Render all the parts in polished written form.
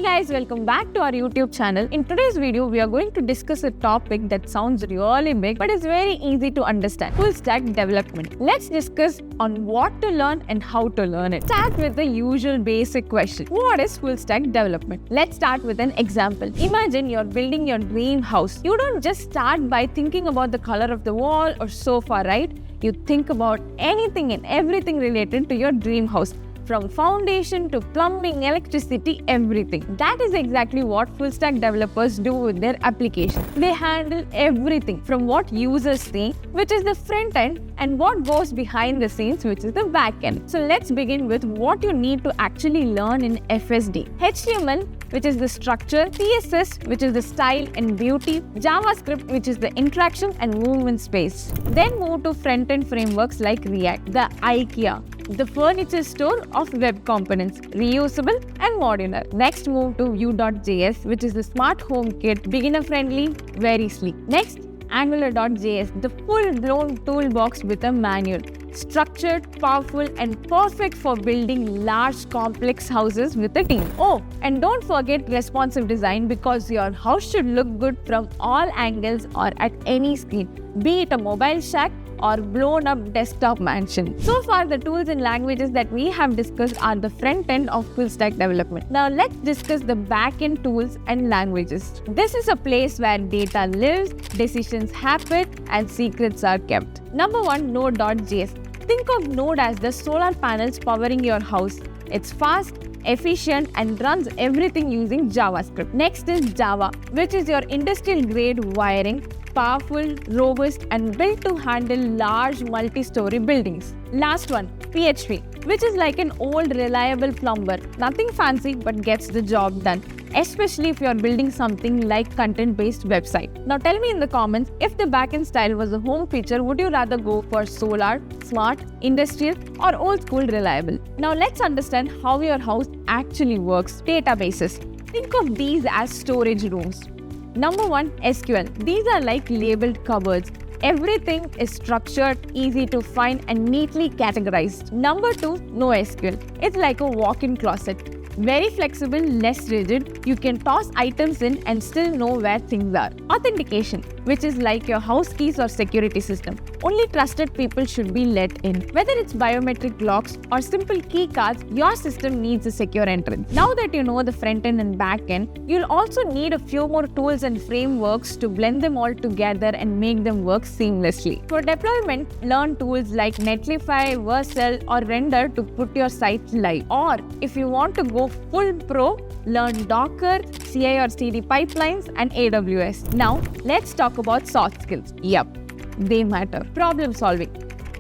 guys, welcome back to our YouTube channel. In today's video, we are going to discuss a topic that sounds really big but is very easy to understand. Full stack development. Let's discuss on what to learn and how to learn it. Start with the usual basic question. What is full stack development? Let's start with an example. Imagine you're building your dream house. You don't just start by thinking about the color of the wall or sofa, right? You think about anything and everything related to your dream house. From foundation to plumbing, electricity, everything. That is exactly what full stack developers do with their application. They handle everything from what users see, which is the front end, and what goes behind the scenes, which is the back end. So let's begin with what you need to actually learn in FSD. HTML, which is the structure, CSS, which is the style and beauty, JavaScript, which is the interaction and movement space. Then move to front-end frameworks like React, the IKEA, the furniture store of web components, reusable and modular. Next, move to Vue.js, which is the smart home kit, beginner-friendly, very sleek. Next, Angular.js, the full-blown toolbox with a manual. Structured, powerful, and perfect for building large, complex houses with a team. Oh, and don't forget responsive design, because your house should look good from all angles or at any screen, be it a mobile shack or blown up desktop mansion. So far, the tools and languages that we have discussed are the front end of full stack development. Now let's discuss the back end tools and languages. This is a place where data lives, decisions happen, and secrets are kept. Number 1, Node.js. Think of Node as the solar panels powering your house. It's fast, efficient, and runs everything using JavaScript. Next is Java, which is your industrial grade wiring, powerful, robust, and built to handle large multi-story buildings. Last one, PHP, which is like an old reliable plumber. Nothing fancy but gets the job done, especially if you're building something like content-based website. Now tell me in the comments, if the backend style was a home feature, would you rather go for solar, smart, industrial, or old school reliable? Now let's understand how your house actually works. Databases. Think of these as storage rooms. Number 1, SQL. These are like labeled cupboards. Everything is structured, easy to find, and neatly categorized. Number 2, NoSQL. It's like a walk-in closet. Very flexible, less rigid. You can toss items in and still know where things are. Authentication, which is like your house keys or security system. Only trusted people should be let in. Whether it's biometric locks or simple key cards, your system needs a secure entrance. Now that you know the front end and back end, you'll also need a few more tools and frameworks to blend them all together and make them work seamlessly. For deployment, learn tools like Netlify, Vercel, or Render to put your site live. Or if you want to go full pro, learn Docker, CI or CD pipelines, and AWS. Now, let's talk about soft skills. Yep, they matter. Problem solving.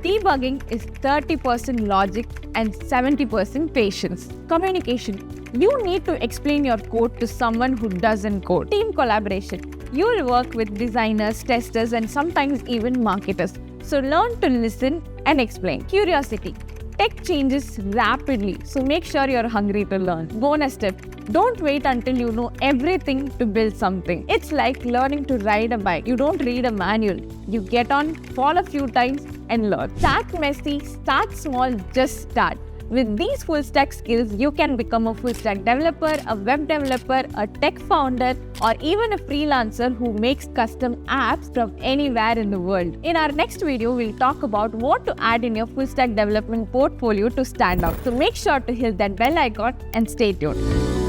Debugging is 30% logic and 70% patience. Communication. You need to explain your code to someone who doesn't code. Team collaboration. You will work with designers, testers, and sometimes even marketers. So learn to listen and explain. Curiosity. Tech changes rapidly, so make sure you're hungry to learn. Bonus tip. Don't wait until you know everything to build something. It's like learning to ride a bike. You don't read a manual. You get on, fall a few times, and learn. Start messy, start small, just start. With these full stack skills, you can become a full stack developer, a web developer, a tech founder, or even a freelancer who makes custom apps from anywhere in the world. In our next video, we'll talk about what to add in your full stack development portfolio to stand out. So make sure to hit that bell icon and stay tuned.